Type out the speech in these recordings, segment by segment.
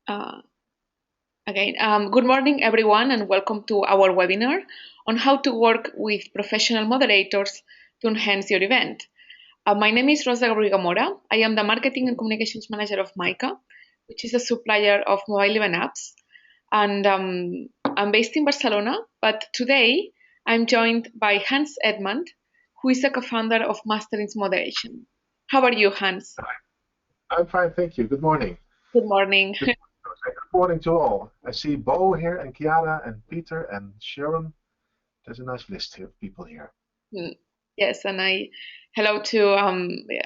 Uh, Good morning, everyone, and welcome to our webinar on how to work with professional moderators to enhance your event. My name is Rosa Garriga-Mora. I am the Marketing and Communications Manager of Mica, which is a supplier of mobile event apps. And I'm based in Barcelona, but today I'm joined by Hans Etman, who is a co-founder of Mastering Moderation. How are you, Hans? I'm fine, thank you. Good morning. Good morning. Good morning to all. I see Bo here and Chiara and Peter and Sharon. There's a nice list here of people here. Yes, and hello to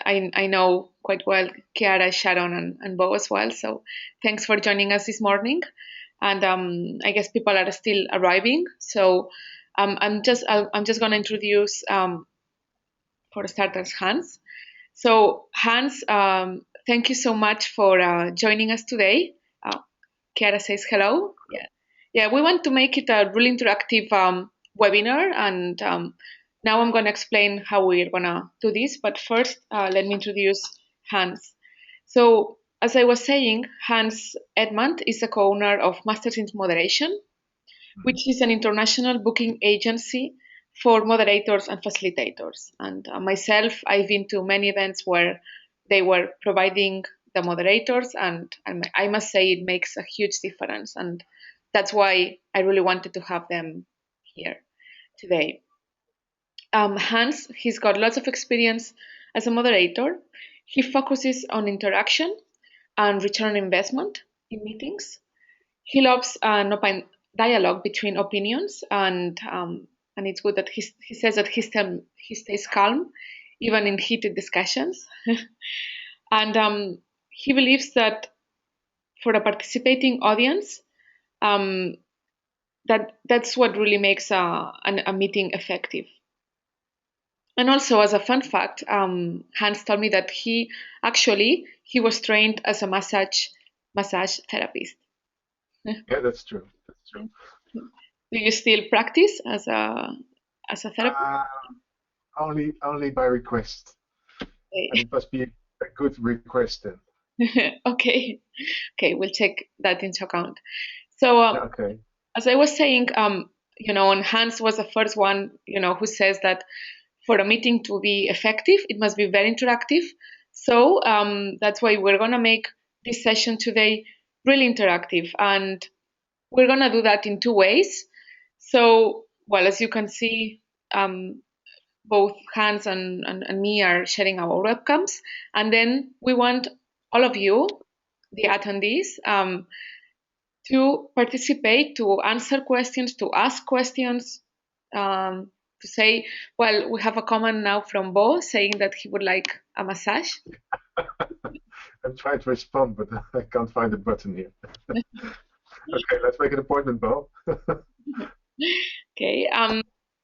I know quite well Chiara, Sharon, and Bo as well. So thanks for joining us this morning. And I guess people are still arriving. So I'm just going to introduce for starters Hans. So Hans, thank you so much for joining us today. Chiara says hello. Yeah, we want to make it a really interactive webinar, and now I'm going to explain how we're going to do this. But first, let me introduce Hans. So, as I was saying, Hans Etman is the co-owner of Masters in Moderation, which is an international booking agency for moderators and facilitators. And myself, I've been to many events where they were providing the moderators, and I must say it makes a huge difference. And that's why I really wanted to have them here today. Hans, he's got lots of experience as a moderator. He focuses on interaction and return on investment in meetings. He loves an open dialogue between opinions, and it's good that he says that he stays calm even in heated discussions. And he believes that for a participating audience, um, that's what really makes a meeting effective. And also, as a fun fact, Hans told me that he was trained as a massage therapist. Yeah, that's true. That's true. Do you still practice as a therapist? Uh, only by request, and it must be a good request then. Okay, okay, we'll take that into account. So, Yeah, okay. as I was saying, and Hans was the first one, who says that for a meeting to be effective, it must be very interactive. So that's why we're gonna make this session today really interactive, and we're gonna do that in two ways. So, well, as you can see, both Hans and me are sharing our webcams, and then we want all of you, the attendees, to participate, to answer questions, to ask questions, to say, well, we have a comment now from Bo saying that he would like a massage. I'm trying to respond, but I can't find the button here. Okay, let's make an appointment, Bo. Okay.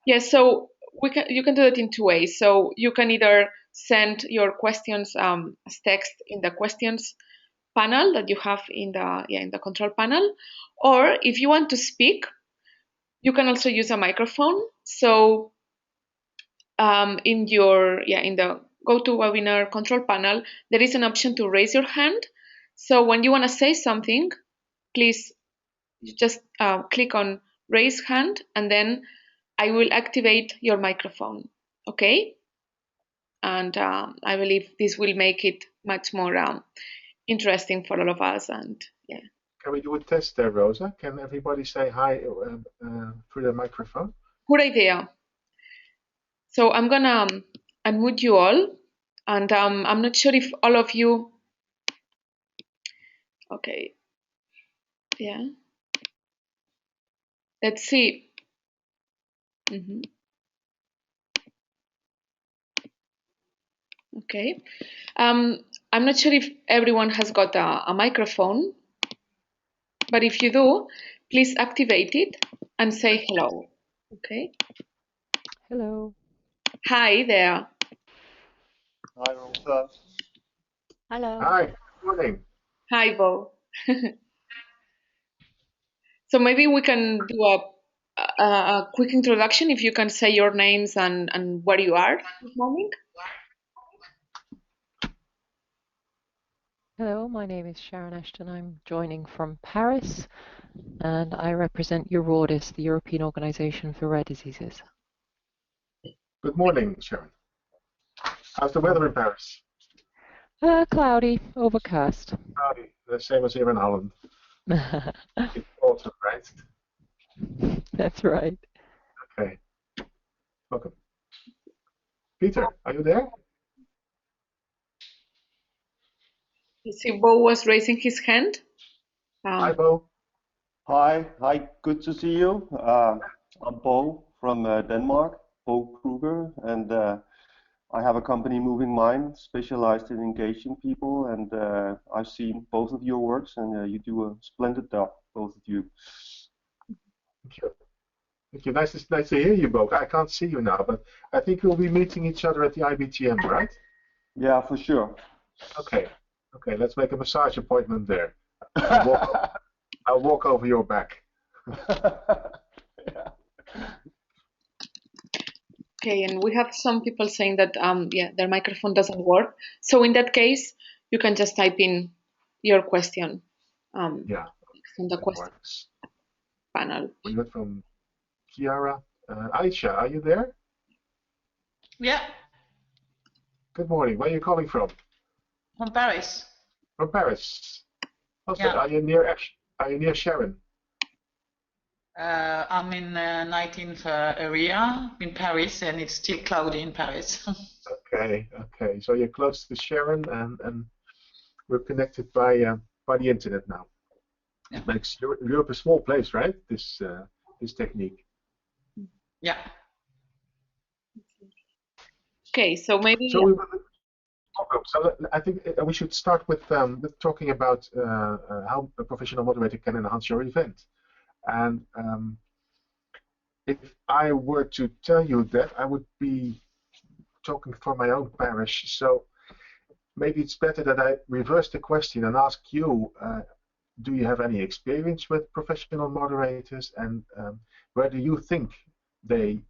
Yeah. So you can do it in two ways. So you can either send your questions as text in the questions panel that you have in the control panel, or if you want to speak, you can also use a microphone. So in the GoToWebinar control panel, there is an option to raise your hand. So when you want to say something, please just click on raise hand, and then I will activate your microphone. Okay, and I believe this will make it much more interesting for all of us. And yeah. Can we do a test there, Rosa? Can everybody say hi through the microphone? Good idea. So I'm gonna unmute you all, and I'm not sure if all of you. Okay, yeah. Let's see. Mhm. Okay. I'm not sure if everyone has got a microphone, but if you do, please activate it and say hello. Okay. Hello. Hi there. Hi, Rosa. Hello. Hi, good morning. Hi, Bo. So maybe we can do a quick introduction if you can say your names and where you are this morning. Hello, my name is Sharon Ashton. I'm joining from Paris, and I represent Eurodis, the European Organization for Rare Diseases. Good morning, Sharon. How's the weather in Paris? Cloudy, overcast. Cloudy, the same as here in Holland. It's autumn, right? That's right. Okay. Welcome. Peter, are you there? You see, Bo was raising his hand. Hi, Bo. Hi, good to see you. I'm Bo from Denmark, Bo Kruger, and I have a company, Moving Mind, specialized in engaging people, and I've seen both of your works, and you do a splendid job, both of you. Thank you. Thank you. Nice to hear you, Bo. I can't see you now, but I think we'll be meeting each other at the IBTM, right? Yeah, for sure. Okay. Okay, let's make a massage appointment there. I'll walk over your back. Yeah. Okay, and we have some people saying that yeah, their microphone doesn't work. So in that case, you can just type in your question. Yeah, from the that question works. panel. We heard from Chiara. Aisha, are you there? Yeah, Good morning. Where are you calling from? from Paris. From Paris. Also, Yeah. are you near Sharon? I'm in 19th area in Paris, and it's still cloudy in Paris. Okay, okay. So you're close to Sharon, and we're connected by the internet now. Yeah. It makes Europe a small place, right? This technique. Yeah. Okay, so maybe So I think we should start with talking about how a professional moderator can enhance your event. And if I were to tell you that, I would be talking for my own parish. So maybe it's better that I reverse the question and ask you, do you have any experience with professional moderators, and where do you think they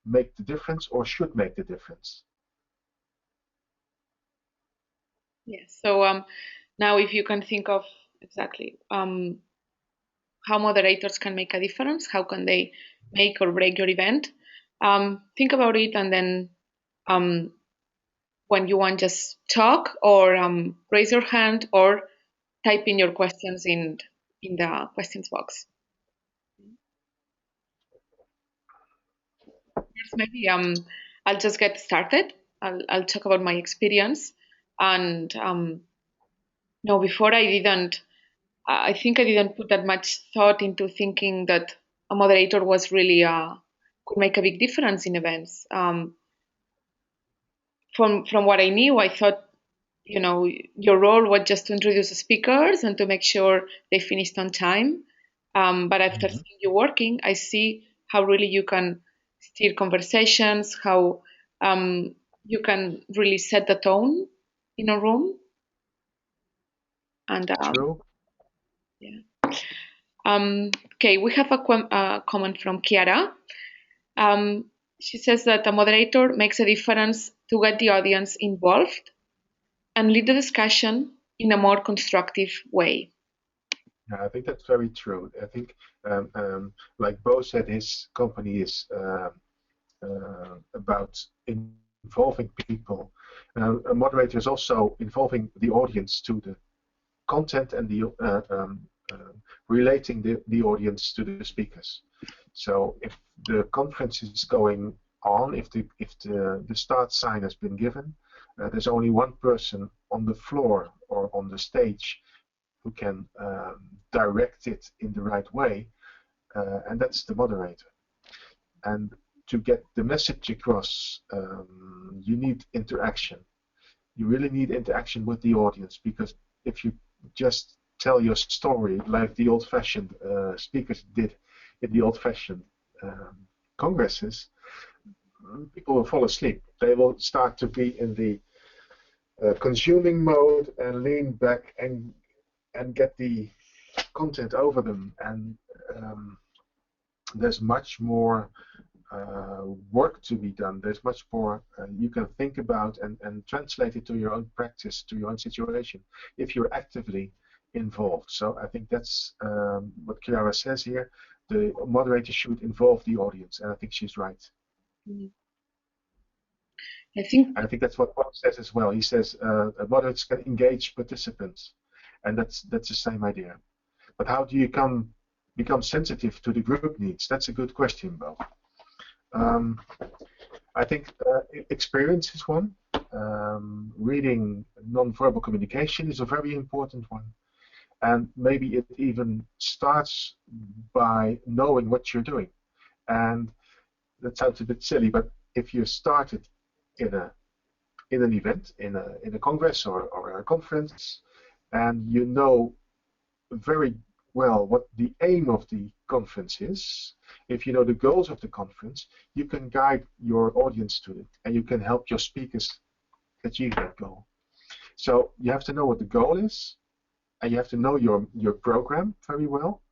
make the difference or should make the difference? yes. So now, if you can think of exactly how moderators can make a difference, how can they make or break your event? Think about it, and then when you want, just talk or raise your hand or type in your questions in the questions box. First, maybe I'll just get started. I'll talk about my experience, and no, before I think I didn't put that much thought into thinking that a moderator was really could make a big difference in events. From what I knew, I thought, your role was just to introduce the speakers and to make sure they finished on time. But after seeing you working, I see how really you can steer conversations, how you can really set the tone in a room. And True. yeah. Okay, we have a comment from Chiara. She says that a moderator makes a difference to get the audience involved and lead the discussion in a more constructive way. Yeah, I think that's very true. I think, like Bo said, his company is about involving people. A moderator is also involving the audience to the content and the relating the audience to the speakers. So if the conference is going on, if the start sign has been given, there's only one person on the floor or on the stage who can direct it in the right way, and that's the moderator. And to get the message across, you need interaction. You really need interaction with the audience, because if you just tell your story like the old-fashioned speakers did in the old-fashioned congresses, people will fall asleep. They will start to be in the consuming mode and lean back and get the content over them. And there's much more work to be done. There's much more you can think about and translate it to your own practice, to your own situation, if you're actively involved. So I think that's what Chiara says here. The moderator should involve the audience, and I think she's right. I think that's what Bob says as well. He says moderators can engage participants, and that's the same idea. But how do you become sensitive to the group needs? That's a good question, Bob. I think experience is one. Reading non-verbal communication is a very important one. And maybe it even starts by knowing what you're doing. And that sounds a bit silly, but if you started in an event, in a congress or a conference, and you know very well what the aim of the conference is, if you know the goals of the conference, you can guide your audience to it, and you can help your speakers achieve that goal. So you have to know what the goal is, and you have to know your program very well.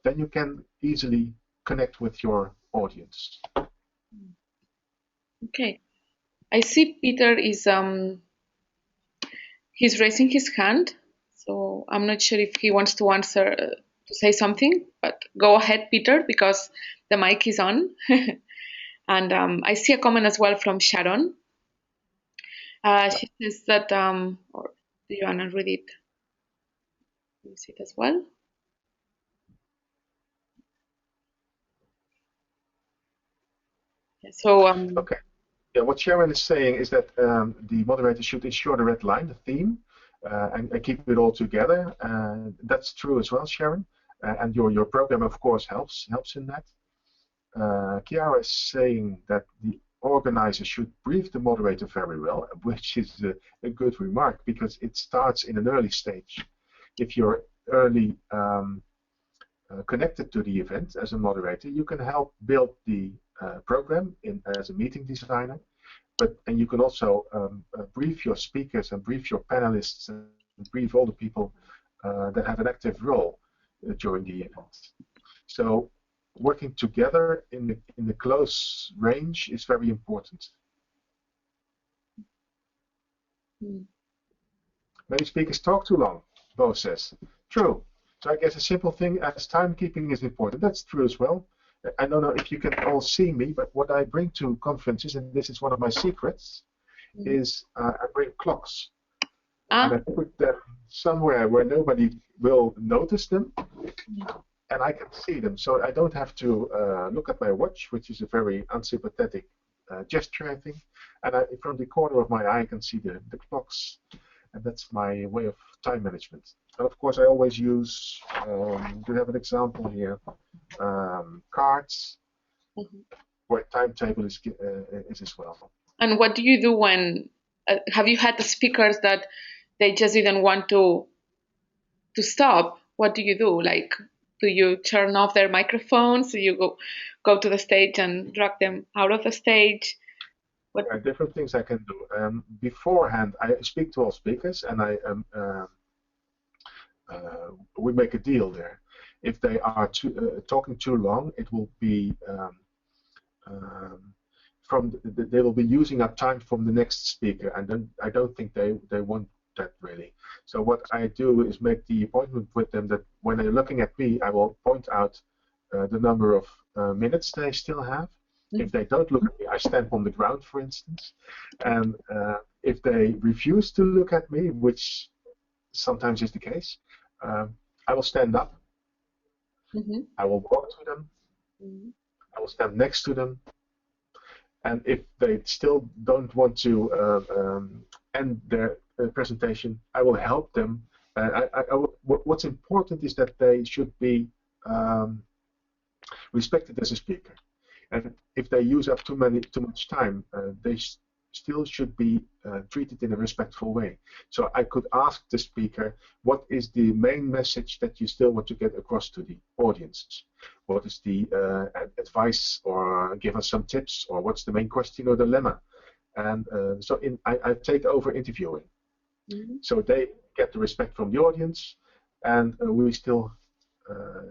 Then you can easily connect with your audience. Okay, I see Peter is he's raising his hand, so I'm not sure if he wants to answer to say something, but go ahead, Peter, because the mic is on. And I see a comment as well from Sharon. She says that, or do you want to read it? You see it as well. Yeah, so okay. Yeah, what Sharon is saying is that the moderator should ensure the red line, the theme, and keep it all together. That's true as well, Sharon. And your program, of course, helps in that. Chiara is saying that the organizer should brief the moderator very well, which is a good remark, because it starts in an early stage. If you're early connected to the event as a moderator, you can help build the program as a meeting designer, and you can also brief your speakers and brief your panelists and brief all the people that have an active role during the event. So working together in the close range is very important. Many speakers talk too long, Bo says. True. So I guess a simple thing as timekeeping is important. That's true as well. I don't know if you can all see me, but what I bring to conferences, and this is one of my secrets, is I bring clocks. And I put them somewhere where nobody will notice them, and I can see them. So I don't have to look at my watch, which is a very unsympathetic gesture, I think. And from the corner of my eye, I can see the clocks. And that's my way of time management. And of course, I always use, do you have an example here? Cards, where timetable is as well. And what do you do when, have you had the speakers that they just didn't want to stop? What do you do? Like, do you turn off their microphones? Do you go to the stage and drag them out of the stage? Different things I can do. Beforehand, I speak to all speakers, and we make a deal there. If they are talking too long, it will be they will be using up time from the next speaker, and then I don't think they want that really. So what I do is make the appointment with them that when they're looking at me, I will point out the number of minutes they still have. If they don't look at me, I stamp on the ground, for instance. And if they refuse to look at me, which sometimes is the case, I will stand up. I will walk to them. I will stand next to them. And if they still don't want to end their presentation, I will help them. What's important is that they should be respected as a speaker. And if they use up too much time, they still should be treated in a respectful way. So I could ask the speaker, what is the main message that you still want to get across to the audience? What is the advice, or give us some tips, or what's the main question or dilemma? And so I take over interviewing. So they get the respect from the audience, and we still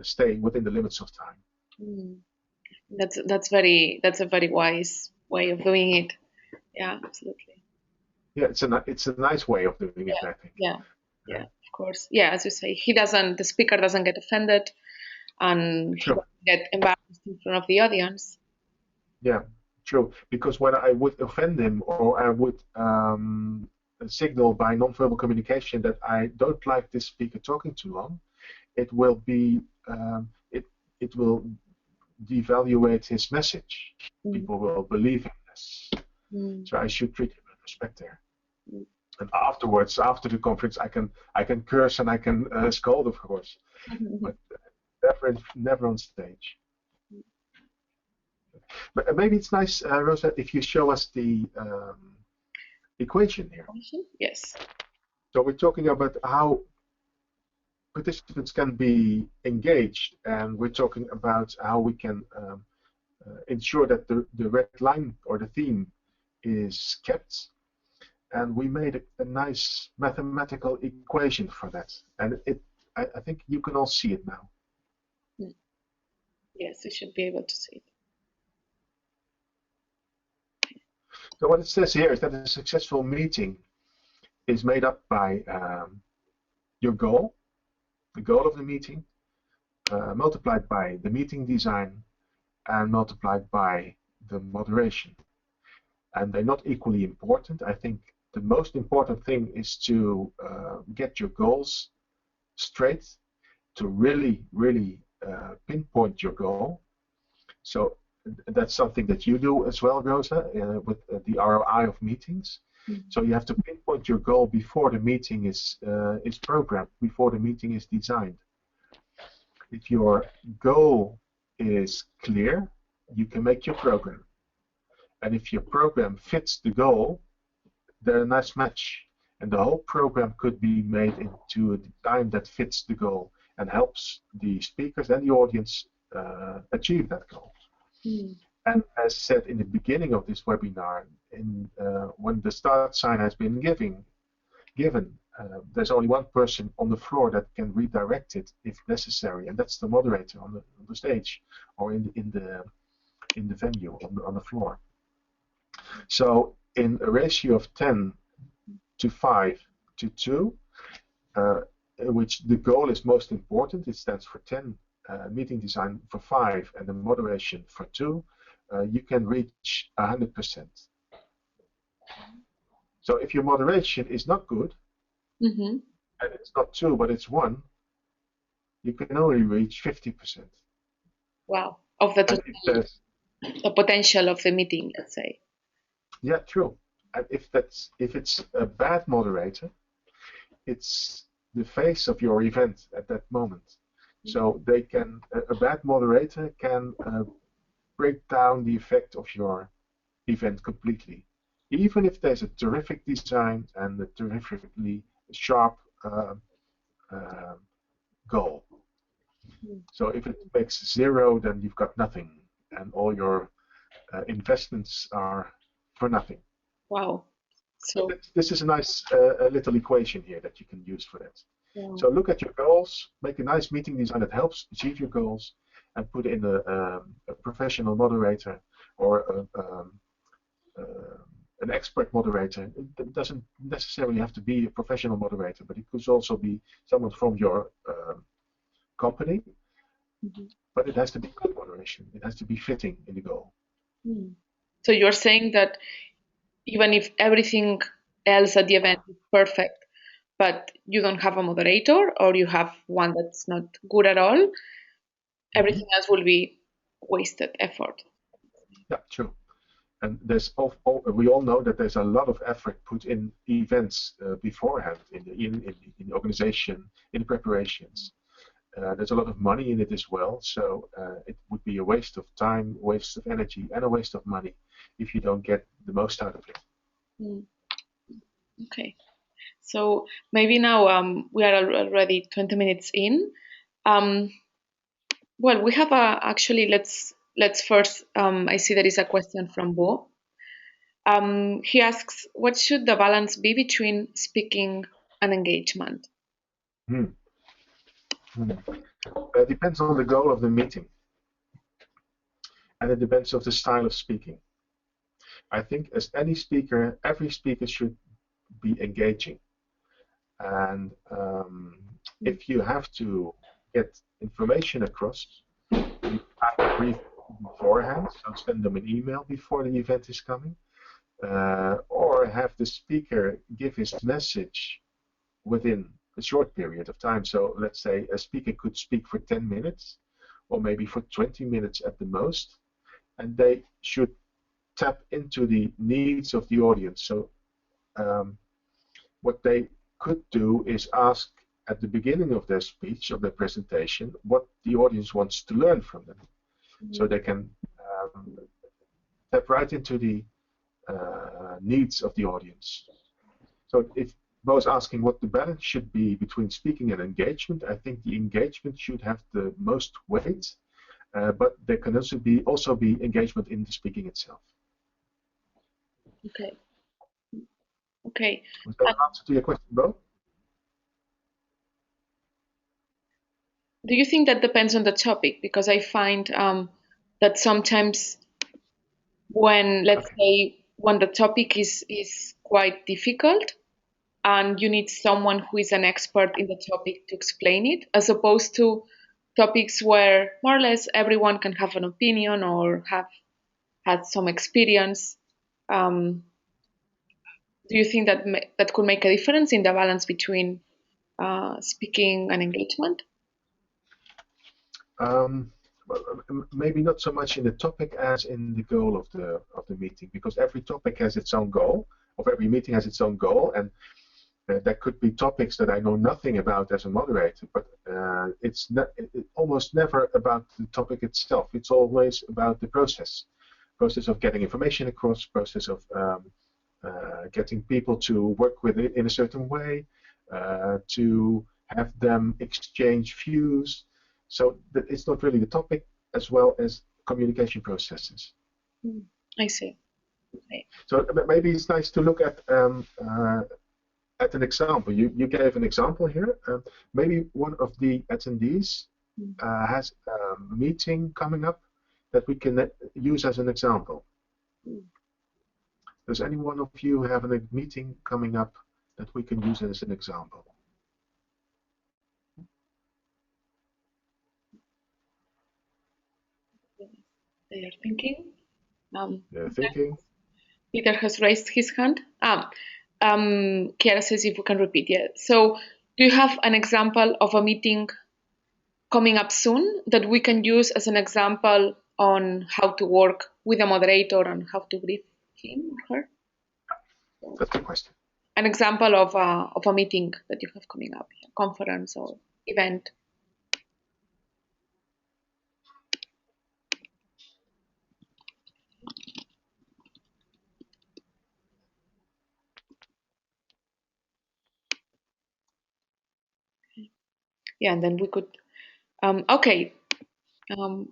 stay within the limits of time. That's a very wise way of doing it. Yeah, absolutely. Yeah, it's a nice way of doing it, I think. Yeah, of course. Yeah, as you say, the speaker doesn't get offended, and he True. doesn't get embarrassed in front of the audience. Yeah, true. Because when I would offend him, or I would signal by nonverbal communication that I don't like this speaker talking too long, it will be it will devaluate his message. People will believe him less. So I should treat him with respect there. And afterwards, after the conference, I can curse and I can scold, of course, but never on stage. But maybe it's nice, Rosa, if you show us the equation here. Yes. So we're talking about how participants can be engaged, and we're talking about how we can ensure that the red line or the theme is kept. And we made a nice mathematical equation for that. And I think you can all see it now. Yes, we should be able to see it. So what it says here is that a successful meeting is made up by your goal, the goal of the meeting, multiplied by the meeting design, and multiplied by the moderation. And they're not equally important. I think the most important thing is to get your goals straight, to really, really pinpoint your goal. So that's something that you do as well, Rosa, with the ROI of meetings. So you have to pinpoint your goal before the meeting is programmed, before the meeting is designed. If your goal is clear, you can make your program. And if your program fits the goal, they're a nice match. And the whole program could be made into a time that fits the goal and helps the speakers and the audience achieve that goal. And as said in the beginning of this webinar, when the start sign has been given, there's only one person on the floor that can redirect it if necessary, and that's the moderator on the stage or in the venue on the floor. So in a ratio of 10 to 5 to 2, in which the goal is most important, it stands for 10, meeting design for 5, and the moderation for 2, you can reach 100%. So if your moderation is not good, and it's not 2 but it's 1, you can only reach 50%. Wow, of the potential of the meeting, let's say. Yeah, true. And if it's a bad moderator, it's the face of your event at that moment. So a bad moderator can break down the effect of your event completely, even if there's a terrific design and a terrifically sharp goal. So if it makes 0, then you've got nothing, and all your investments are for nothing. Wow. So this is a nice little equation here that you can use for that. Yeah. So look at your goals, make a nice meeting design that helps achieve your goals, and put in a professional moderator or an expert moderator. It doesn't necessarily have to be a professional moderator, but it could also be someone from your company. But it has to be good moderation. It has to be fitting in the goal. So you're saying that even if everything else at the event is perfect, but you don't have a moderator, or you have one that's not good at all, everything else will be wasted effort. Yeah, true. And we all know that there's a lot of effort put in events beforehand, in the organization, in the preparations. There's a lot of money in it as well, so it would be a waste of time, waste of energy, and a waste of money if you don't get the most out of it. Okay, so maybe now we are already 20 minutes in. Well, we have actually, let's first, I see there is a question from Bo. He asks, what should the balance be between speaking and engagement? Depends on the goal of the meeting. and it depends on the style of speaking. I think as any speaker, every speaker should be engaging. And if you have to get information across, you either brief beforehand, so send them an email before the event is coming, or have the speaker give his message within a short period of time. So let's say a speaker could speak for 10 minutes, or maybe for 20 minutes at the most, and they should tap into the needs of the audience. So what they could do is ask at the beginning of their speech, of their presentation, what the audience wants to learn from them. So they can tap right into the needs of the audience. So if Bo is asking what the balance should be between speaking and engagement, I think the engagement should have the most weight, but there can also be engagement in the speaking itself. Okay. Okay. Was that an answer to your question, Bo? Do you think that depends on the topic? Because I find that sometimes when, let's say, when the topic is quite difficult and you need someone who is an expert in the topic to explain it, as opposed to topics where more or less everyone can have an opinion or have had some experience. Do you think that that could make a difference in the balance between speaking and engagement? Maybe not so much in the topic as in the goal of the meeting, because every topic has its own goal, or every meeting has its own goal, and there could be topics that I know nothing about as a moderator, but it's almost never about the topic itself. It's always about the process of getting information across, process of getting people to work with it in a certain way, to have them exchange views. So that it's not really the topic as well as communication processes. I see. Okay. So maybe it's nice to look at an example. You gave an example here. Maybe one of the attendees has a meeting coming up that we can use as an example. Does any one of you have a meeting coming up that we can use as an example? They are thinking. They're thinking. Peter has raised his hand. Chiara says if we can repeat. Yeah. So, do you have an example of a meeting coming up soon that we can use as an example on how to work with a moderator and how to brief him or her? That's the question. An example of a meeting that you have coming up, a conference or event. Yeah, and then we could. Okay.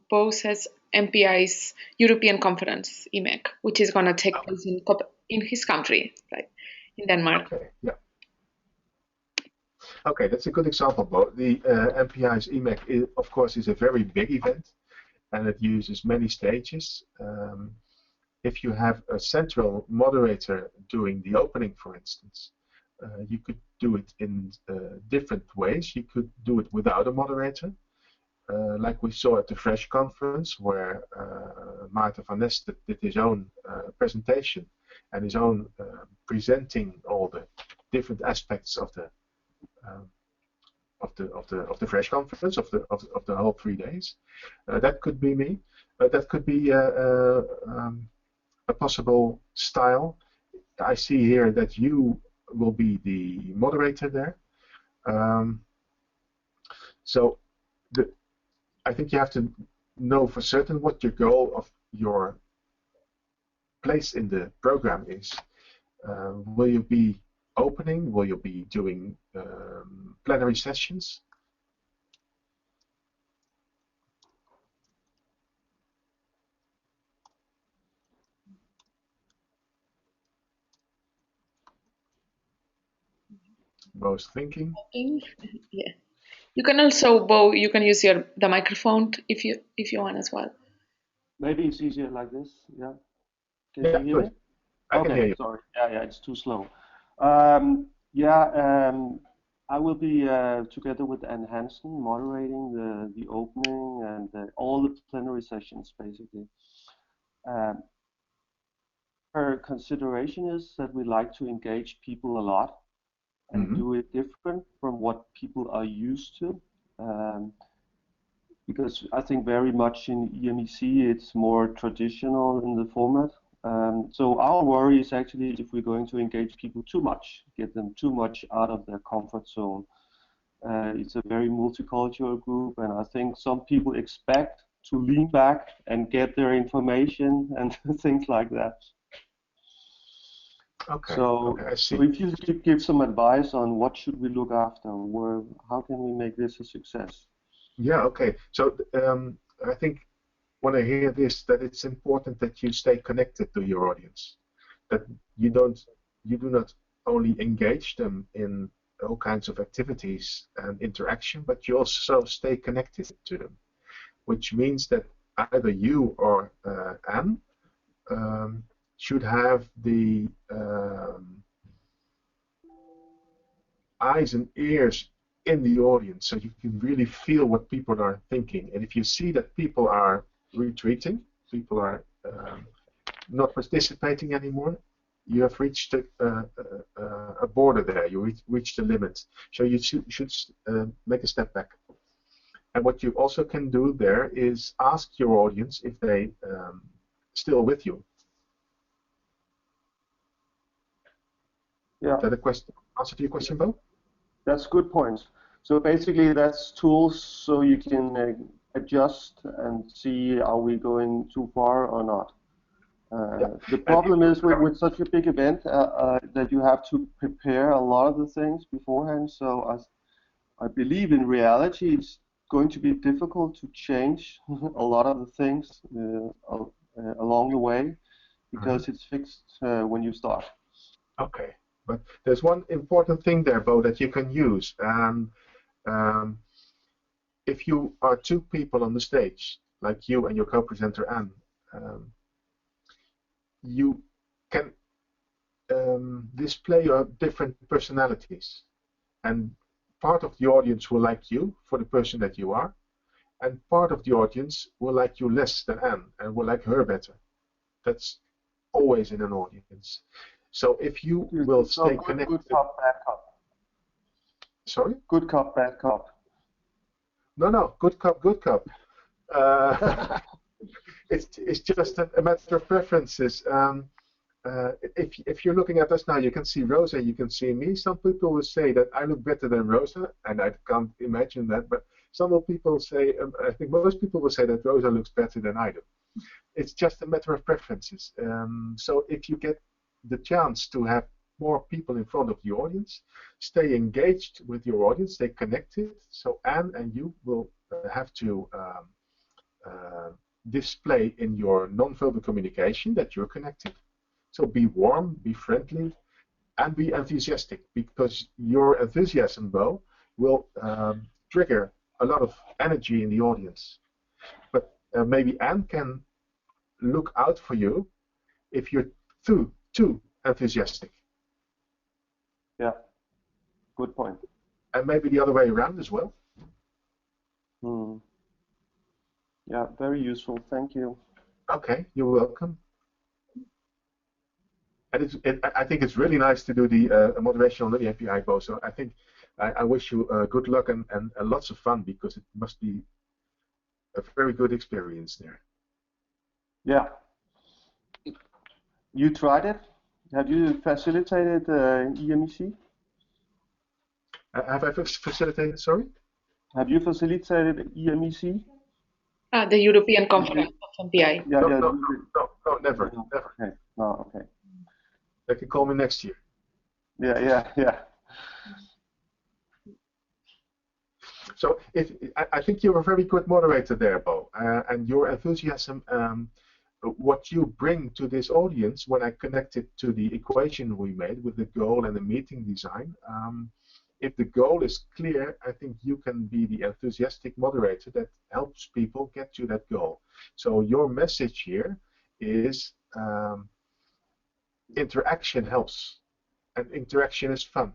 Bo says MPI's European Conference, EMEC, which is going to take place in his country, right, in Denmark. Okay, yeah. Okay, that's a good example, Bo. The MPI's EMEC, of course, is a very big event, and it uses many stages. If you have a central moderator doing the opening, for instance, you could do it in different ways. You could do it without a moderator. Like we saw at the Fresh conference, where Maarten van Neste did his own presentation and his own presenting all the different aspects of the Fresh conference of the whole 3 days. That could be me. That could be a possible style. I see here that you will be the moderator there. So I think you have to know for certain what your goal of your place in the program is. Will you be opening? Will you be doing plenary sessions? Bo's thinking. Yeah. You can also, Bo, you can use the microphone if you want as well. Maybe it's easier like this. Yeah. Can Yeah, you hear good. me? I can hear Okay, you. sorry. Yeah, it's too slow. Yeah, I will be together with Anne Hansen moderating the opening and all the plenary sessions, basically. Um, Her consideration is that we like to engage people a lot and do it different from what people are used to. Because I think very much in EMEC it's more traditional in the format. So our worry is actually if we're going to engage people too much, get them too much out of their comfort zone. It's a very multicultural group, and I think some people expect to lean back and get their information and things like that. Okay. So, okay, I see. so if you could give some advice on what should we look after, how can we make this a success? Yeah. Okay. So I think when I hear this, that it's important that you stay connected to your audience, that you do not only engage them in all kinds of activities and interaction, but you also stay connected to them, which means that either you or Anne should have the eyes and ears in the audience so you can really feel what people are thinking. And if you see that people are retreating, people are not participating anymore, you have reached a border there, you reached the limit. So you should make a step back. And what you also can do there is ask your audience if they still with you. Yeah. Is that a question? Answer to your question, Bo? That's good points. So basically, that's tools so you can adjust and see are we going too far or not. The problem is with such a big event that you have to prepare a lot of the things beforehand. So I believe in reality it's going to be difficult to change a lot of the things along the way because it's fixed when you start. Okay, but there's one important thing there, Bo, that you can use. If you are two people on the stage, like you and your co-presenter Anne, you can display your different personalities. And part of the audience will like you for the person that you are, and part of the audience will like you less than Anne and will like her better. That's always in an audience. So if you will stay connected. Good cop, bad cop. Sorry? Good cop, bad cop. No, good cop, good cop. It's just a matter of preferences. If you're looking at us now, you can see Rosa, you can see me. Some people will say that I look better than Rosa, and I can't imagine that. But some people say, I think most people will say that Rosa looks better than I do. It's just a matter of preferences. So if you get the chance to have more people in front of the audience, stay engaged with your audience, stay connected. So Anne and you will have to display in your non-verbal communication that you're connected. So be warm, be friendly, and be enthusiastic, because your enthusiasm, Bo, will trigger a lot of energy in the audience. But maybe Anne can look out for you if you're too enthusiastic. Yeah, good point. And maybe the other way around as well. Yeah, very useful. Thank you. Okay, you're welcome. And I think it's really nice to do the moderation on the API, Bo. So I think I wish you good luck and lots of fun, because it must be a very good experience there. Yeah. You tried it? Have you facilitated EMEC? Have I facilitated, sorry? Have you facilitated EMEC? The European Conference of MPI. Yeah, no, never. Okay. No, okay. They can call me next year. Yeah. So I think you're a very good moderator there, Bo, and your enthusiasm, what you bring to this audience, when I connect it to the equation we made with the goal and the meeting design, if the goal is clear, I think you can be the enthusiastic moderator that helps people get to that goal. So your message here is interaction helps, and interaction is fun.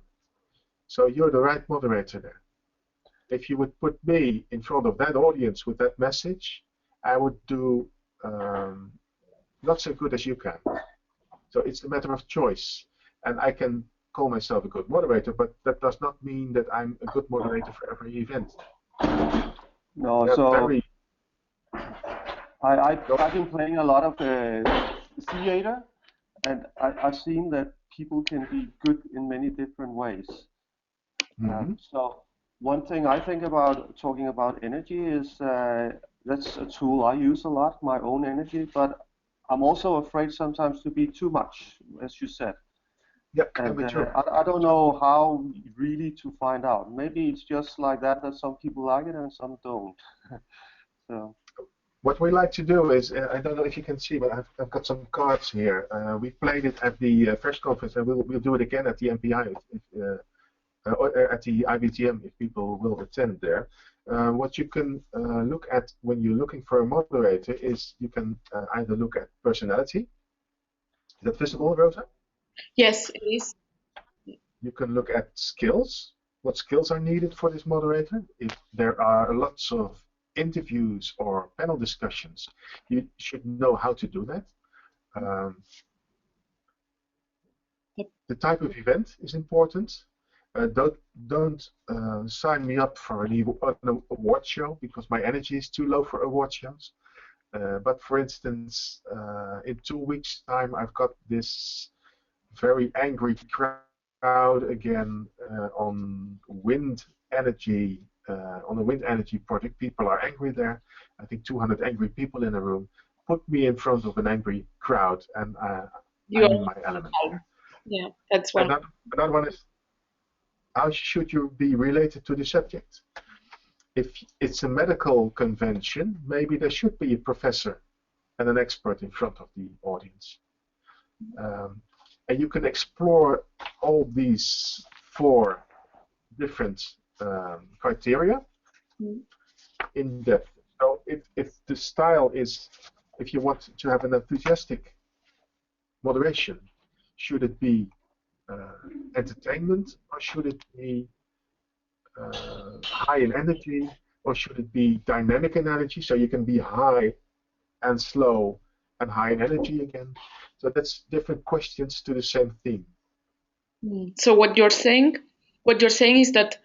So you're the right moderator there. If you would put me in front of that audience with that message, I would do not so good as you can. So it's a matter of choice. And I can call myself a good moderator, but that does not mean that I'm a good moderator for every event. No, They're so very... I've been playing a lot of theater, and I've seen that people can be good in many different ways. So one thing I think about talking about energy is that's a tool I use a lot, my own energy, but I'm also afraid sometimes to be too much, as you said. Yeah, and I don't know how really to find out. Maybe it's just like that some people like it and some don't. So. What we like to do is, I don't know if you can see, but I've got some cards here. We played it at the FRESH conference, and we'll do it again at the MPI, or at the IBTM if people will attend there. What you can look at when you're looking for a moderator is you can either look at personality. Is that visible, Rosa? Yes, it is. You can look at skills. What skills are needed for this moderator? If there are lots of interviews or panel discussions, you should know how to do that. The type of event is important. Don't sign me up for an award show because my energy is too low for award shows. But for instance, in 2 weeks' time, I've got this very angry crowd again on wind energy. On the wind energy project, people are angry there. I think 200 angry people in a room. Put me in front of an angry crowd, and I'm in my element there. Yeah, that's one. Another one is, how should you be related to the subject? If it's a medical convention, maybe there should be a professor and an expert in front of the audience. And you can explore all these 4 different criteria in depth. So if the style is, if you want to have an enthusiastic moderation, should it be entertainment, or should it be high in energy, or should it be dynamic in energy, so you can be high and slow and high in energy again? So that's different questions to the same theme. So what you're saying is that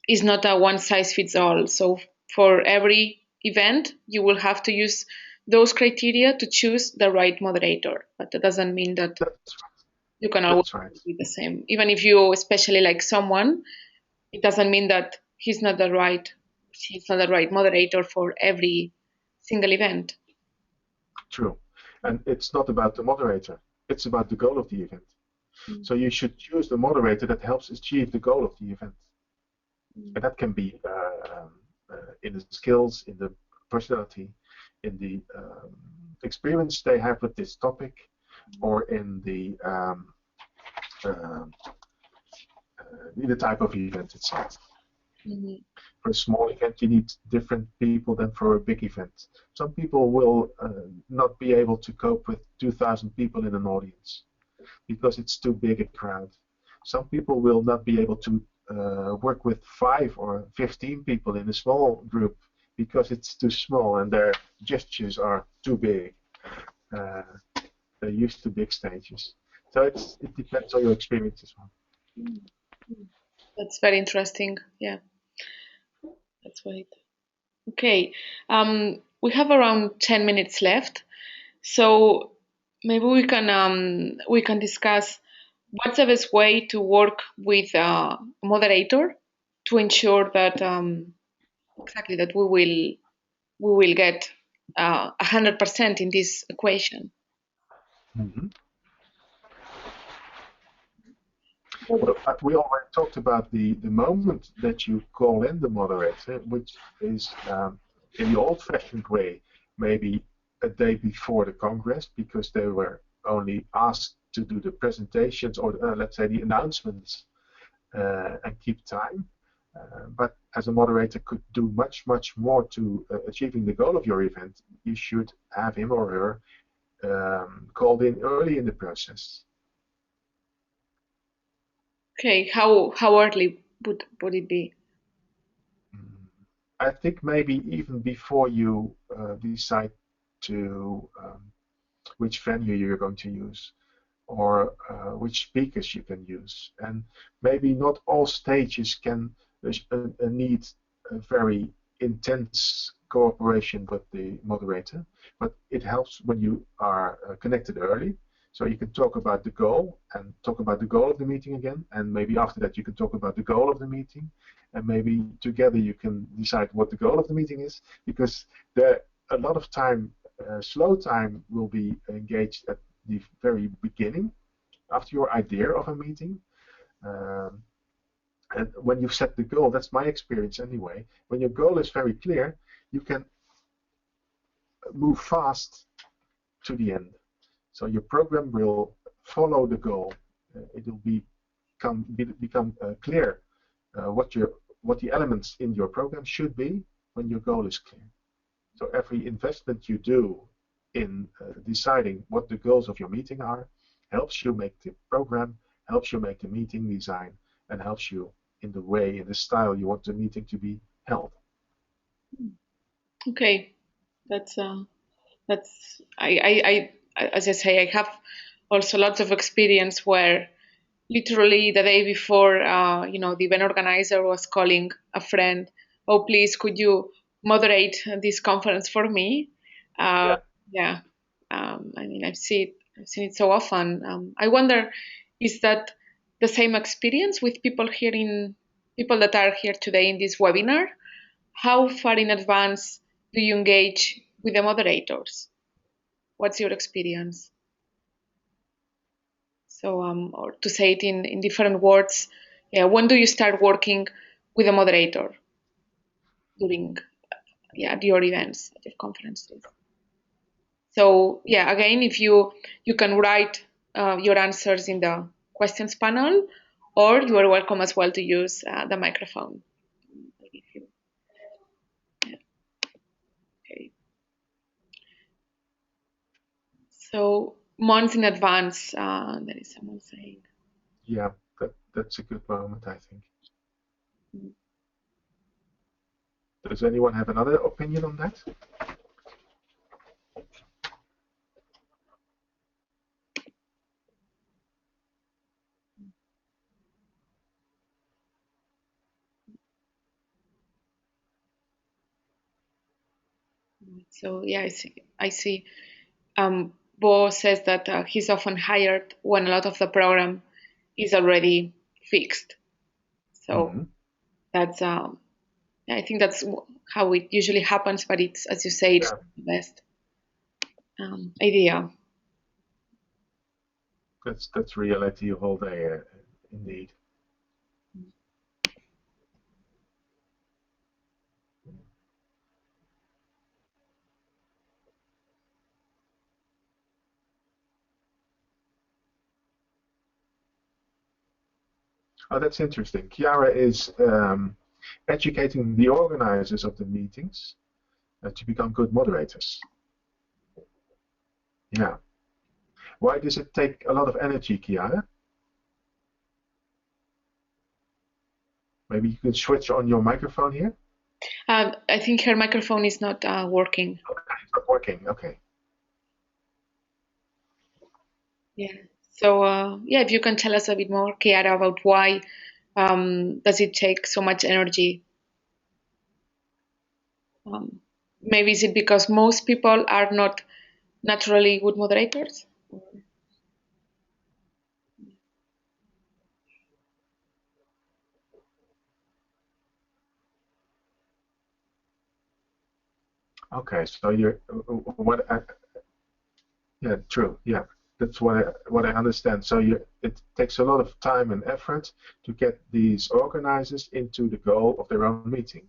is not a one size fits all. So for every event, you will have to use those criteria to choose the right moderator. But that doesn't mean that you can always be the same. Even if you especially like someone, it doesn't mean that she's not the right moderator for every single event. True. And it's not about the moderator. It's about the goal of the event. So you should choose the moderator that helps achieve the goal of the event. And that can be in the skills, in the personality, in the experience they have with this topic, or in the type of event itself. For a small event, you need different people than for a big event. Some people will not be able to cope with 2,000 people in an audience because it's too big a crowd. Some people will not be able to work with 5 or 15 people in a small group because it's too small and their gestures are too big. They're used to big stages. So it depends on your experience as well. That's very interesting. Yeah, that's right. Okay, we have around 10 minutes left, so maybe we can discuss what's the best way to work with a moderator to ensure that exactly that we will get 100% in this equation. Well, we already talked about the moment that you call in the moderator, which is in the old-fashioned way, maybe a day before the Congress, because they were only asked to do the presentations or let's say the announcements and keep time. But as a moderator could do much, much more to achieving the goal of your event, you should have him or her called in early in the process. Okay, how early would it be? I think maybe even before you decide to which venue you're going to use, or which speakers you can use. And maybe not all stages can need a very intense cooperation with the moderator, but it helps when you are connected early. So you can talk about the goal and talk about the goal of the meeting again, and maybe after that you can talk about the goal of the meeting, and maybe together you can decide what the goal of the meeting is, because there a lot of time, slow time will be engaged at the very beginning, after your idea of a meeting. And when you've set the goal, that's my experience anyway, when your goal is very clear, you can move fast to the end. So your program will follow the goal. It will become clear what the elements in your program should be when your goal is clear. So every investment you do in deciding what the goals of your meeting are helps you make the program, helps you make the meeting design, and helps you in the way, in the style you want the meeting to be held. Okay, that's I as I say, I have also lots of experience where literally the day before, the event organizer was calling a friend, oh, please, could you moderate this conference for me? Yeah. Yeah. I mean, I've seen it so often. I wonder, is that the same experience with people that are here today in this webinar? How far in advance do you engage with the moderators? What's your experience? So, or to say it in different words, when do you start working with a moderator during your events, at your conferences? So, again, if you can write your answers in the questions panel, or you are welcome as well to use the microphone. Okay. So, months in advance, there is someone saying. Yeah, that's a good moment, I think. Does anyone have another opinion on that? So I see. Bo says that he's often hired when a lot of the program is already fixed. So that's I think that's how it usually happens. But it's, as you say, it's the best idea. That's reality of all day, indeed. Oh, that's interesting. Chiara is educating the organizers of the meetings to become good moderators. Yeah. Why does it take a lot of energy, Chiara? Maybe you can switch on your microphone here? I think her microphone is not working. Okay, it's not working. Okay. Yeah. So, if you can tell us a bit more, Chiara, about why does it take so much energy? Maybe is it because most people are not naturally good moderators? Okay, so you're yeah, true. Yeah, that's what I understand. So it takes a lot of time and effort to get these organizers into the goal of their own meeting.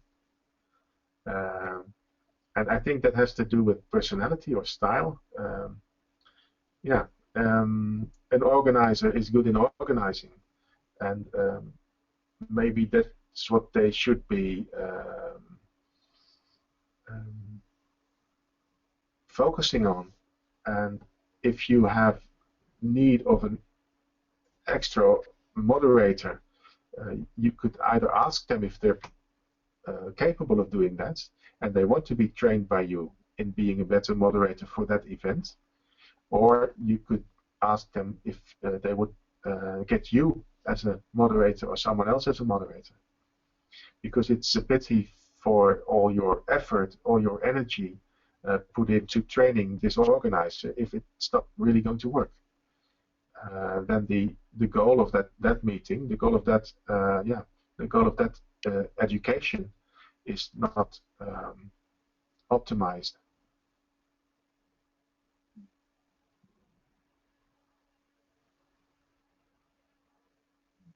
And I think that has to do with personality or style. An organizer is good in organizing, and maybe that's what they should be focusing on. And if you have need of an extra moderator, you could either ask them if they're capable of doing that, and they want to be trained by you in being a better moderator for that event, or you could ask them if they would get you as a moderator or someone else as a moderator. Because it's a pity for all your effort, all your energy put into training this organizer if it's not really going to work. Then the goal of that meeting, the goal of that education is not optimized.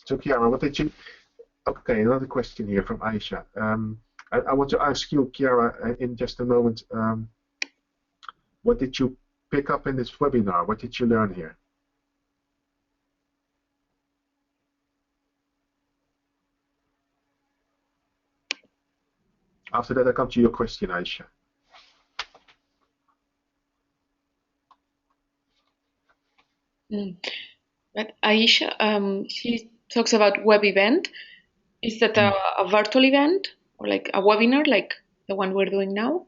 So Chiara, what did you? Okay, another question here from Aisha. I want to ask you, Chiara, in just a moment. What did you pick up in this webinar? What did you learn here? After that, I come to your question, Aisha. But Aisha, she talks about web event. Is that a virtual event or like a webinar like the one we're doing now?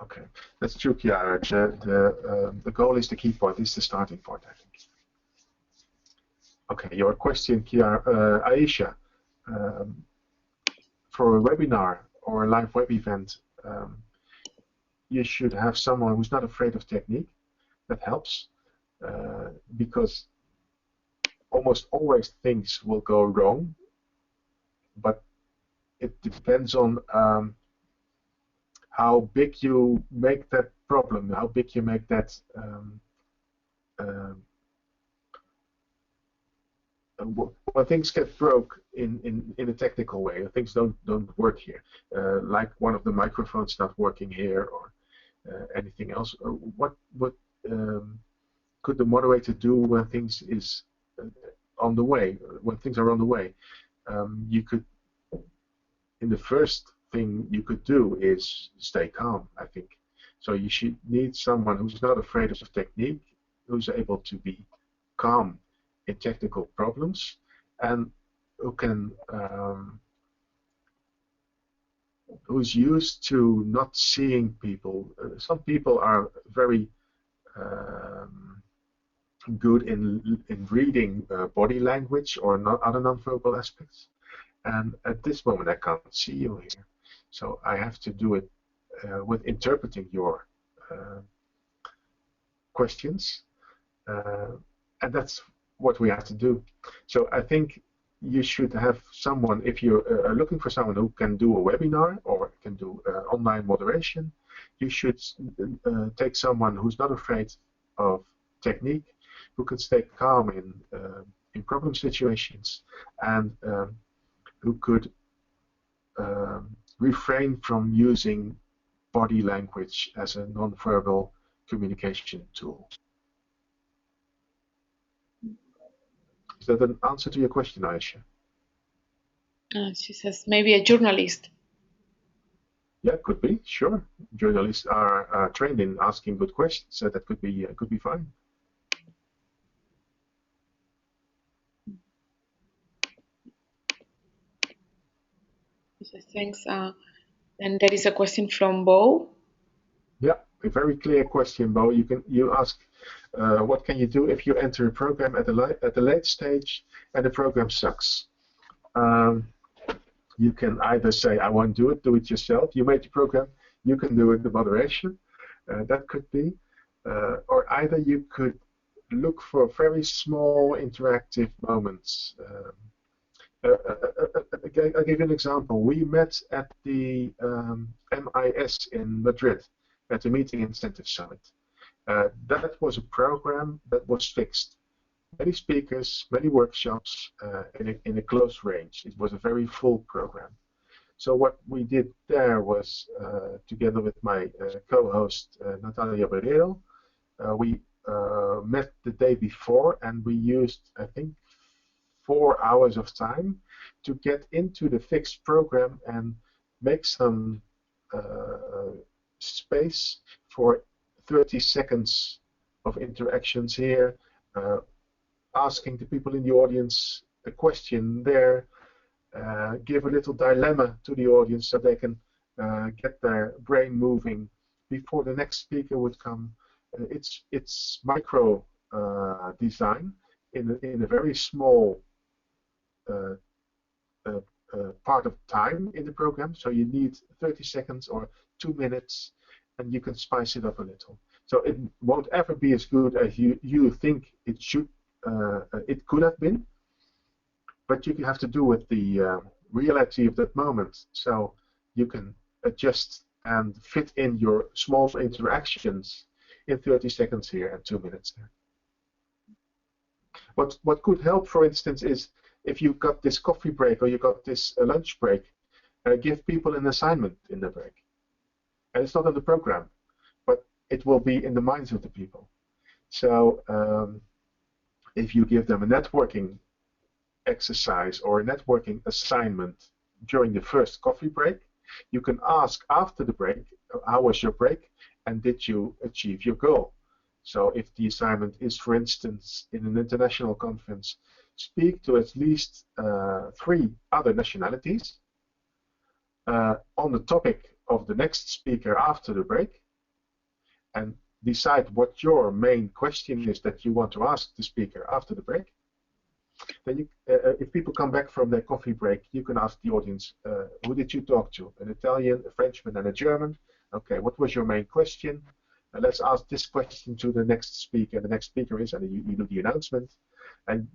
Okay, that's true, Chiara. The goal is the key point, is the starting point, I think. Okay, your question, Chiara, Aisha. For a webinar or a live web event, you should have someone who's not afraid of technique. That helps, because almost always things will go wrong, but it depends on how big you make that problem, how big you make that when things get broke in a technical way, things don't work here, like one of the microphones not working here or anything else. What could the moderator do when things is on the way? When things are on the way, you could. In the first thing you could do is stay calm, I think. So you should need someone who's not afraid of technique, who's able to be calm in technical problems, and who can who's used to not seeing people. Some people are very good in reading body language or other nonverbal aspects. And at this moment, I can't see you here, so I have to do it with interpreting your questions, and that's what we have to do. So I think you should have someone, if you are looking for someone who can do a webinar or can do online moderation, you should take someone who's not afraid of technique, who can stay calm in problem situations, and who could refrain from using body language as a non-verbal communication tool. Is that an answer to your question, Aisha? She says maybe a journalist. Yeah, could be, sure. Journalists are trained in asking good questions, so that could be fine. Thanks. And there is a question from Bo. Yeah, a very clear question, Bo. You ask, what can you do if you enter a program at the late stage and the program sucks? You can either say, I won't do it yourself. You made the program, you can do it, the moderation. That could be. Or either you could look for very small interactive moments. I'll give you an example. We met at the MIS in Madrid at the Meeting Incentive Summit. That was a program that was fixed. Many speakers, many workshops in a close range. It was a very full program. So what we did there was, together with my co-host Natalia Barrero, we met the day before, and we used, I think, 4 hours of time to get into the fixed program and make some space for 30 seconds of interactions here, asking the people in the audience a question there, give a little dilemma to the audience so they can get their brain moving before the next speaker would come. It's micro design in a very small part of time in the program, so you need 30 seconds or 2 minutes, and you can spice it up a little. So it won't ever be as good as you think it should. It could have been, but you have to do with the reality of that moment. So you can adjust and fit in your small interactions in 30 seconds here and 2 minutes there. What could help, for instance, is if you've got this coffee break or you got this lunch break, give people an assignment in the break. And it's not in the program, but it will be in the minds of the people. So if you give them a networking exercise or a networking assignment during the first coffee break, you can ask after the break, how was your break and did you achieve your goal? So if the assignment is, for instance, in an international conference, speak to at least 3 other nationalities on the topic of the next speaker after the break, and decide what your main question is that you want to ask the speaker after the break. Then you, if people come back from their coffee break, you can ask the audience, who did you talk to? An Italian, a Frenchman, and a German. Okay, what was your main question? Let's ask this question to the next speaker. The next speaker is, and you do the announcement, and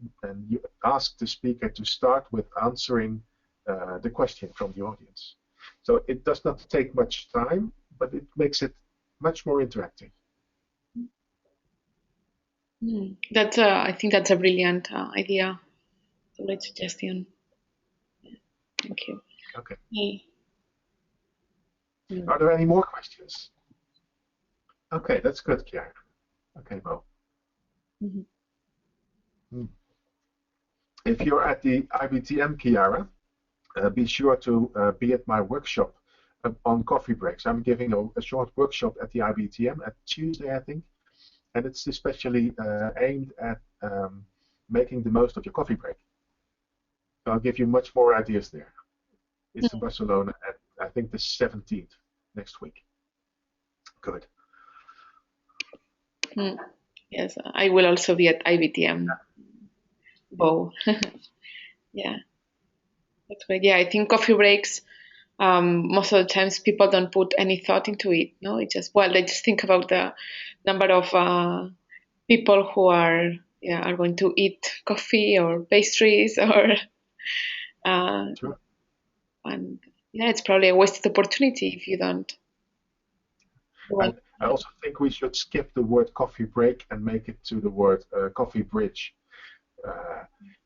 you ask the speaker to start with answering the question from the audience. So it does not take much time, but it makes it much more interactive. That's I think that's a brilliant idea. It's a great suggestion. Thank you. Okay. Yeah. Are there any more questions? Okay, that's good, Kiara. Okay, Bo. If you're at the IBTM, Kiara, be sure to be at my workshop on coffee breaks. I'm giving a short workshop at the IBTM at Tuesday, I think, and it's especially aimed at making the most of your coffee break. So I'll give you much more ideas there. It's in Barcelona at, I think, the 17th, next week. Good. Yes, I will also be at IBTM. Bo. Yeah, that's great. Yeah, I think coffee breaks, most of the times people don't put any thought into it. No, it just, well, they just think about the number of people who are going to eat coffee or pastries or Sure. And yeah, it's probably a wasted opportunity if you don't. And I also think we should skip the word coffee break and make it to the word coffee bridge.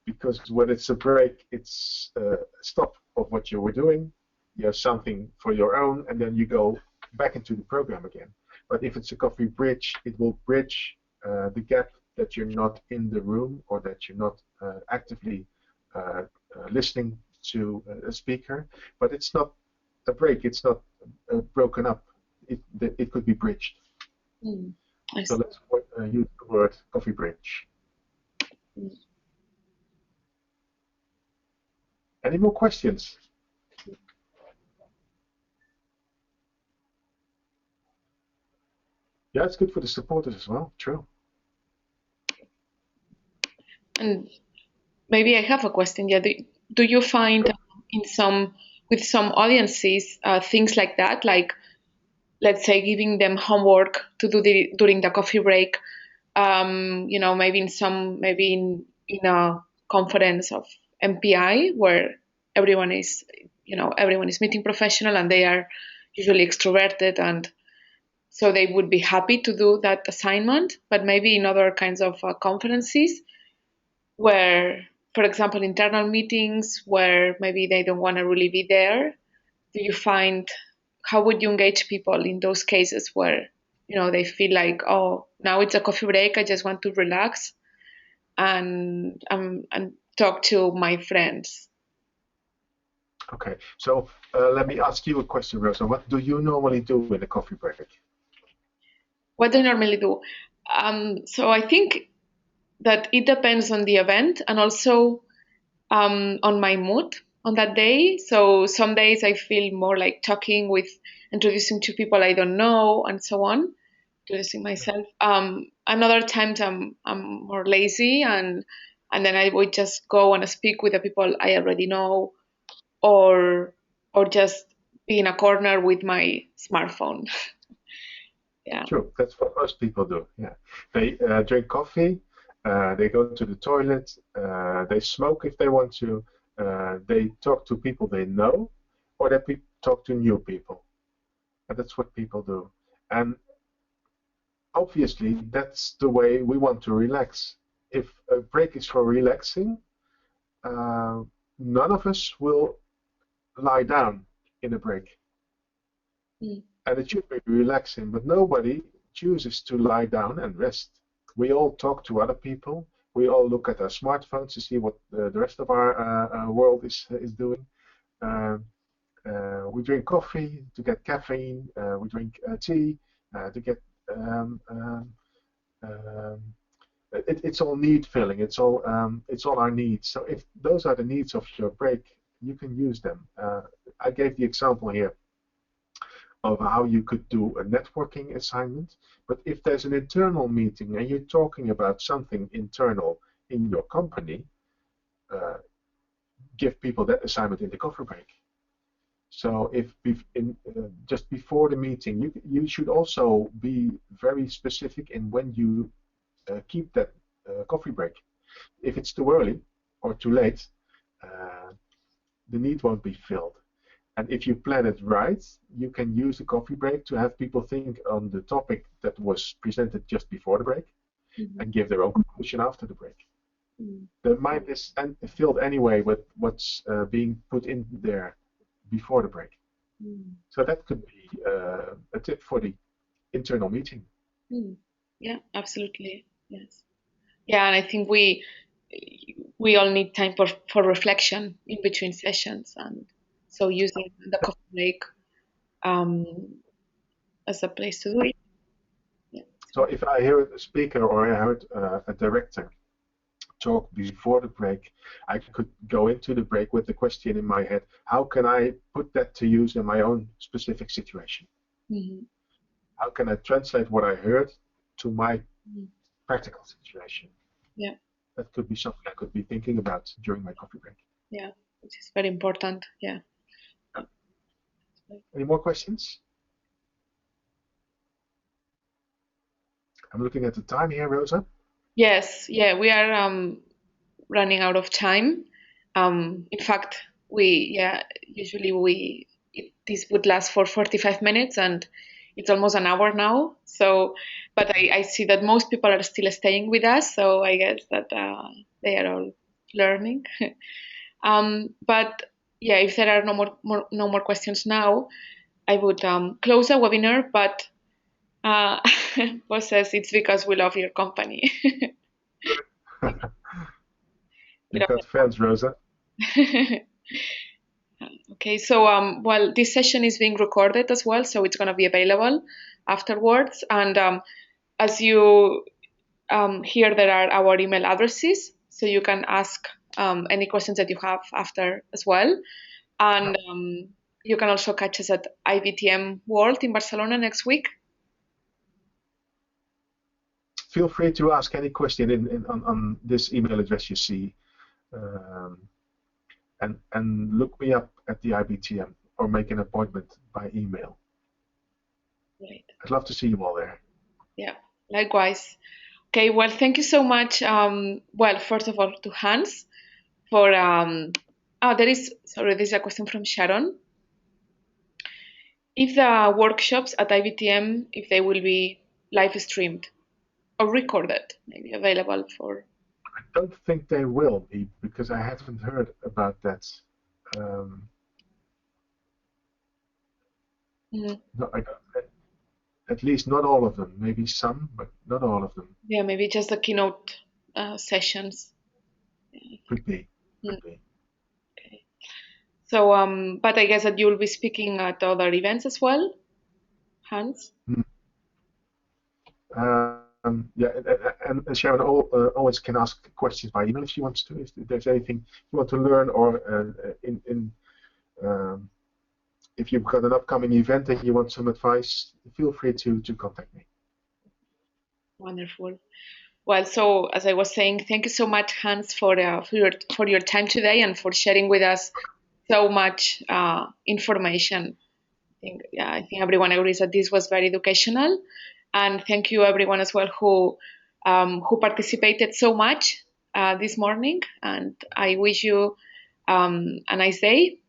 Because when it's a break, it's a stop of what you were doing. You have something for your own, and then you go back into the program again. But if it's a coffee bridge, it will bridge the gap that you're not in the room or that you're not actively listening to a speaker. But it's not a break. It's not broken up. It could be bridged. So let's use the word coffee bridge. Any more questions? Yeah, it's good for the supporters as well. True. And maybe I have a question. Yeah, do you find with some audiences things like that, like let's say giving them homework to do during the coffee break? Maybe in a conference of MPI where everyone is meeting professional and they are usually extroverted, and so they would be happy to do that assignment. But maybe in other kinds of conferences where, for example, internal meetings where maybe they don't want to really be there, do you find, how would you engage people in those cases where, they feel like, oh, now it's a coffee break, I just want to relax and talk to my friends? Okay, so let me ask you a question, Rosa. What do you normally do in a coffee break? What do I normally do? So I think that it depends on the event and also on my mood on that day. So some days I feel more like talking with, introducing to people I don't know, and so on, introducing myself. And other times I'm more lazy, and then I would just go and speak with the people I already know, or just be in a corner with my smartphone. Yeah. True, that's what most people do. Yeah, they drink coffee, they go to the toilet, they smoke if they want to, they talk to people they know, or they talk to new people. And that's what people do. And obviously, that's the way we want to relax. If a break is for relaxing, none of us will lie down in a break. Mm. And it should be relaxing, but nobody chooses to lie down and rest. We all talk to other people. We all look at our smartphones to see what the rest of our world is doing. We drink coffee to get caffeine. We drink tea to get. It's all need filling. It's all our needs. So if those are the needs of your break, you can use them. I gave the example here of how you could do a networking assignment. But if there's an internal meeting and you're talking about something internal in your company, give people that assignment in the coffee break. So if just before the meeting, you should also be very specific in when you keep that coffee break. If it's too early or too late, the need won't be filled. And if you plan it right, you can use the coffee break to have people think on the topic that was presented just before the break, Mm-hmm. and give their own conclusion after the break. Mm-hmm. The mind is filled anyway with what's being put in there before the break. Mm-hmm. So that could be a tip for the internal meeting. Mm. Yeah, absolutely. Yes. Yeah, and I think we all need time for reflection in between sessions, and so using the coffee break as a place to do it. Yeah. So if I hear a speaker or I heard a director talk before the break, I could go into the break with the question in my head: how can I put that to use in my own specific situation? Mm-hmm. How can I translate what I heard to my practical situation? Yeah. That could be something I could be thinking about during my coffee break. Yeah, which is very important. Yeah. Any more questions? I'm looking at the time here, Rosa. Yes. Yeah, we are running out of time. In fact, usually this would last for 45 minutes, and it's almost an hour now. So, but I see that most people are still staying with us, so I guess that they are all learning. But yeah, if there are no more questions now, I would close the webinar. But boss says it's because we love your company. You've got fans, Rosa. Okay, so well, this session is being recorded as well, so it's going to be available afterwards. And as you here, there are our email addresses, so you can ask any questions that you have after as well. And you can also catch us at IBTM World in Barcelona next week. Feel free to ask any question on this email address you see. And look me up at the IBTM or make an appointment by email. Great. I'd love to see you all there. Yeah, likewise. Okay, well, thank you so much. Well, first of all, to Hans for there is a question from Sharon. if the workshops at IBTM, if they will be live streamed or recorded, maybe available for. I don't think they will be, because I haven't heard about that. No, at least not all of them. Maybe some, but not all of them. Yeah, maybe just the keynote sessions. Could be. Could be. Okay. So, but I guess that you'll be speaking at other events as well, Hans? Yeah, and Sharon always can ask questions by email if she wants to. If there's anything you want to learn, or if you've got an upcoming event and you want some advice, feel free to contact me. Wonderful. Well, so as I was saying, thank you so much, Hans, for your time today and for sharing with us so much information. I think everyone agrees that this was very educational, and thank you everyone as well who participated so much this morning. And I wish you a nice day,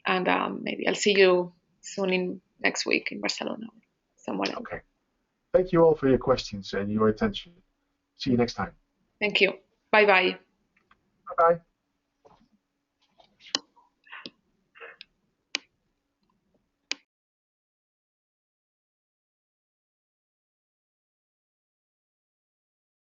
and maybe I'll see you soon in next week in Barcelona or somewhere else. Okay. Thank you all for your questions and your attention. See you next time. Thank you. Bye bye. Bye bye.